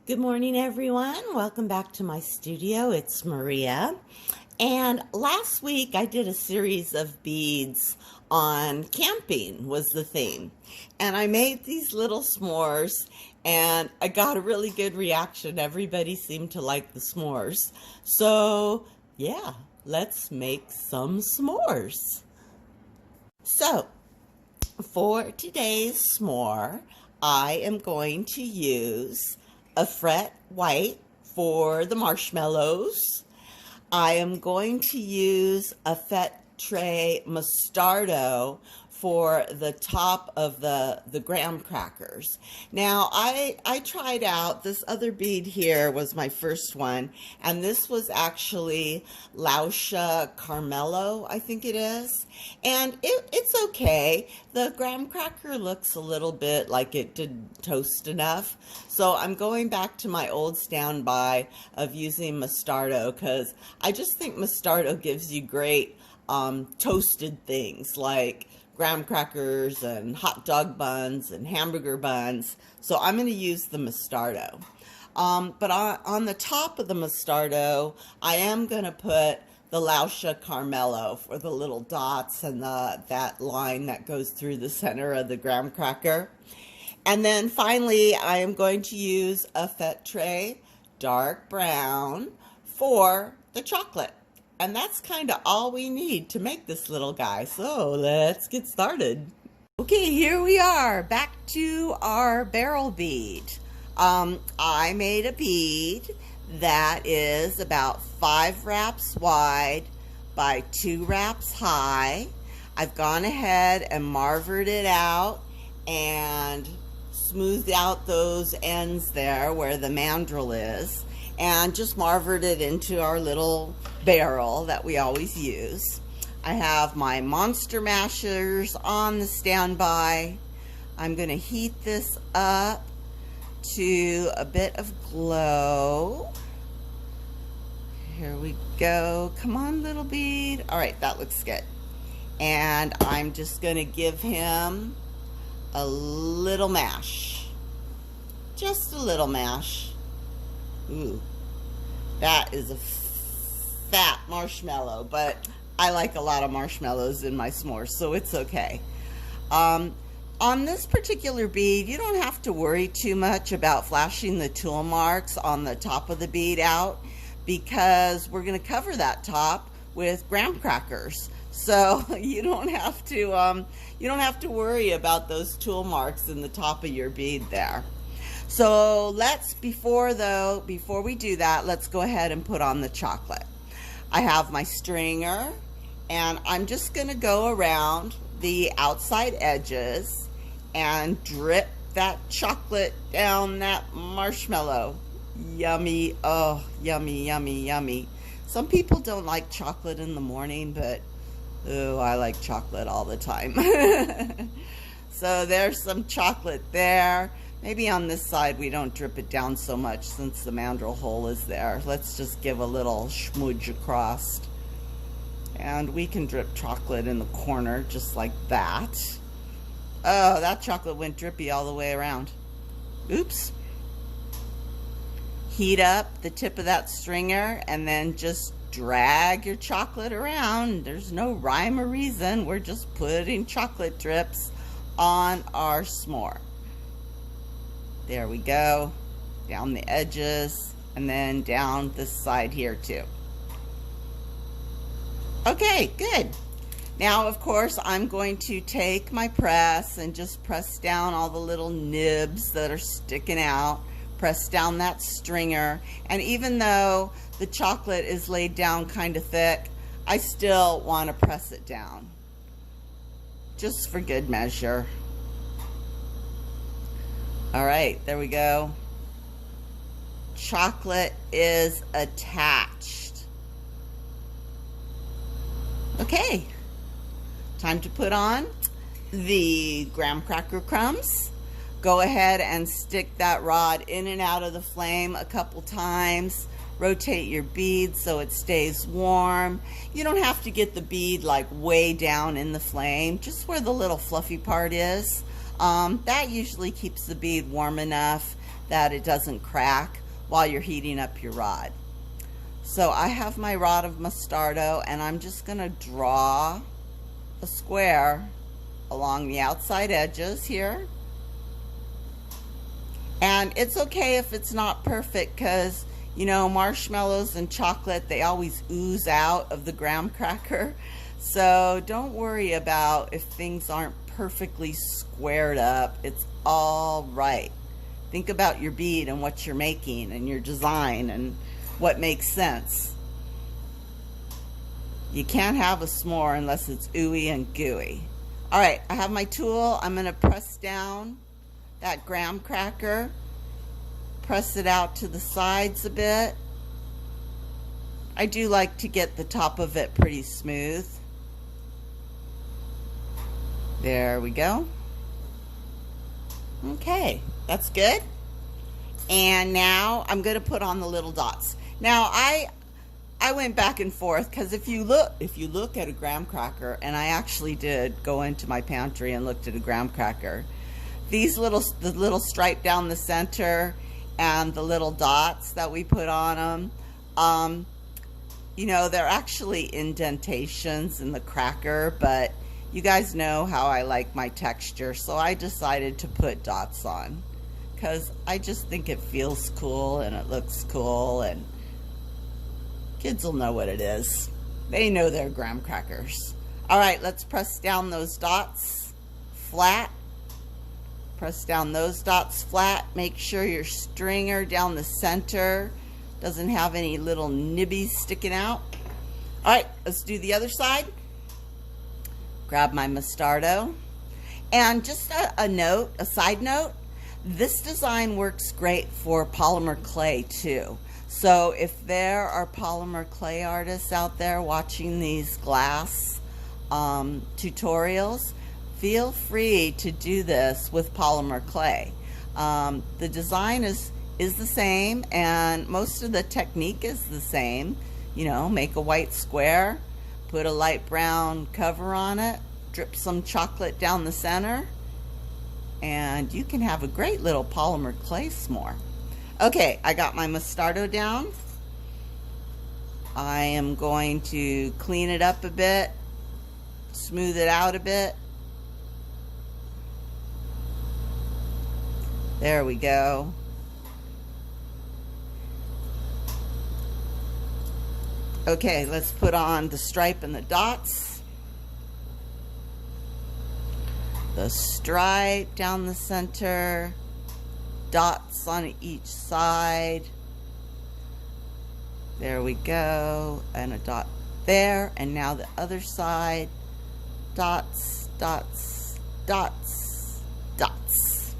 Good morning, everyone. Welcome back to my studio. It's Maria. And last week I did a series of beads on camping was the theme. And I made these little s'mores and I got a really good reaction. Everybody seemed to like the s'mores. So yeah, let's make some s'mores. So for today's s'more, I am going to use a fret white for the marshmallows. I am going to use a Fette Mostardo for the top of the graham crackers. Now, I tried out this other bead here was my first one, and this was actually Lauscha Carmelo, I think it is. And it's okay. The graham cracker looks a little bit like it didn't toast enough. So I'm going back to my old standby of using Mostardo because I just think Mostardo gives you great toasted things like graham crackers and hot dog buns and hamburger buns. So I'm going to use the Mostardo. But on the top of the Mostardo, I am going to put the Lauscha Carmelo for the little dots and that line that goes through the center of the graham cracker. And then finally, I am going to use a Fette dark brown for the chocolate. And that's kind of all we need to make this little guy. So let's get started. Okay, here we are, back to our barrel bead. I made a bead that is about 5 wraps wide by 2 wraps high. I've gone ahead and marvered it out and smoothed out those ends there where the mandrel is, and just marvered it into our little barrel that we always use. I have my monster mashers on the standby. I'm going to heat this up to a bit of glow. Here we go. Come on, little bead. All right, that looks good. And I'm just going to give him a little mash. Just a little mash. Ooh, that is a fat marshmallow, but I like a lot of marshmallows in my s'mores, so it's okay. On this particular bead, you don't have to worry too much about flashing the tool marks on the top of the bead out, because we're going to cover that top with graham crackers. So you don't have to worry about those tool marks in the top of your bead there. So before we do that, let's go ahead and put on the chocolate. I have my stringer, and I'm just going to go around the outside edges and drip that chocolate down that marshmallow. Yummy. Oh, yummy, yummy, yummy. Some people don't like chocolate in the morning, but oh, I like chocolate all the time. So there's some chocolate there. Maybe on this side we don't drip it down so much since the mandrel hole is there. Let's just give a little smudge across. And we can drip chocolate in the corner just like that. Oh, that chocolate went drippy all the way around. Oops. Heat up the tip of that stringer and then just drag your chocolate around. There's no rhyme or reason. We're just putting chocolate drips on our s'more. There we go, down the edges, and then down this side here too. Okay, good. Now, of course, I'm going to take my press and just press down all the little nibs that are sticking out, press down that stringer, and even though the chocolate is laid down kind of thick, I still want to press it down, just for good measure. All right, there we go. Chocolate is attached. Okay, time to put on the graham cracker crumbs. Go ahead and stick that rod in and out of the flame a couple times. Rotate your bead so it stays warm. You don't have to get the bead like way down in the flame, just where the little fluffy part is. That usually keeps the bead warm enough that it doesn't crack while you're heating up your rod. So I have my rod of Mostardo, and I'm just going to draw a square along the outside edges here. And it's okay if it's not perfect, because you know, marshmallows and chocolate, they always ooze out of the graham cracker. So don't worry about if things aren't perfectly squared up. It's all right. Think about your bead and what you're making and your design and what makes sense. You can't have a s'more unless it's ooey and gooey. All right, I have my tool. I'm going to press down that graham cracker. Press it out to the sides a bit. I do like to get the top of it pretty smooth. There we go. Okay, that's good. And now I'm going to put on the little dots. Now I went back and forth, because if you look at a graham cracker, and I actually did go into my pantry and looked at a graham cracker, the little stripe down the center and the little dots that we put on them, you know, they're actually indentations in the cracker, but you guys know how I like my texture, so I decided to put dots on, because I just think it feels cool and it looks cool, and kids will know what it is. They know they're graham crackers. All right, let's press down those dots flat. Press down those dots flat. Make sure your stringer down the center doesn't have any little nibbies sticking out. All right, let's do the other side. Grab my Mostardo. And just a side note, this design works great for polymer clay too. So if there are polymer clay artists out there watching these glass tutorials, feel free to do this with polymer clay. The design is the same, and most of the technique is the same. You know, make a white square, put a light brown cover on it, drip some chocolate down the center, and you can have a great little polymer clay s'more. Okay, I got my Mostardo down. I am going to clean it up a bit, smooth it out a bit. There we go. Okay, let's put on the stripe and the dots. The stripe down the center, dots on each side. There we go, and a dot there, and now the other side. Dots, dots, dots, dots.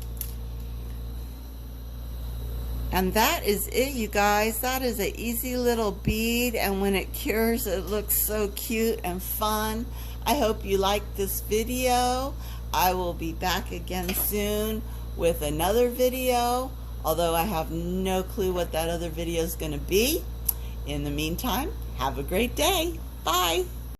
And that is it, you guys. That is an easy little bead, and when it cures, it looks so cute and fun. I hope you liked this video. I will be back again soon with another video, although I have no clue what that other video is going to be. In the meantime, have a great day. Bye.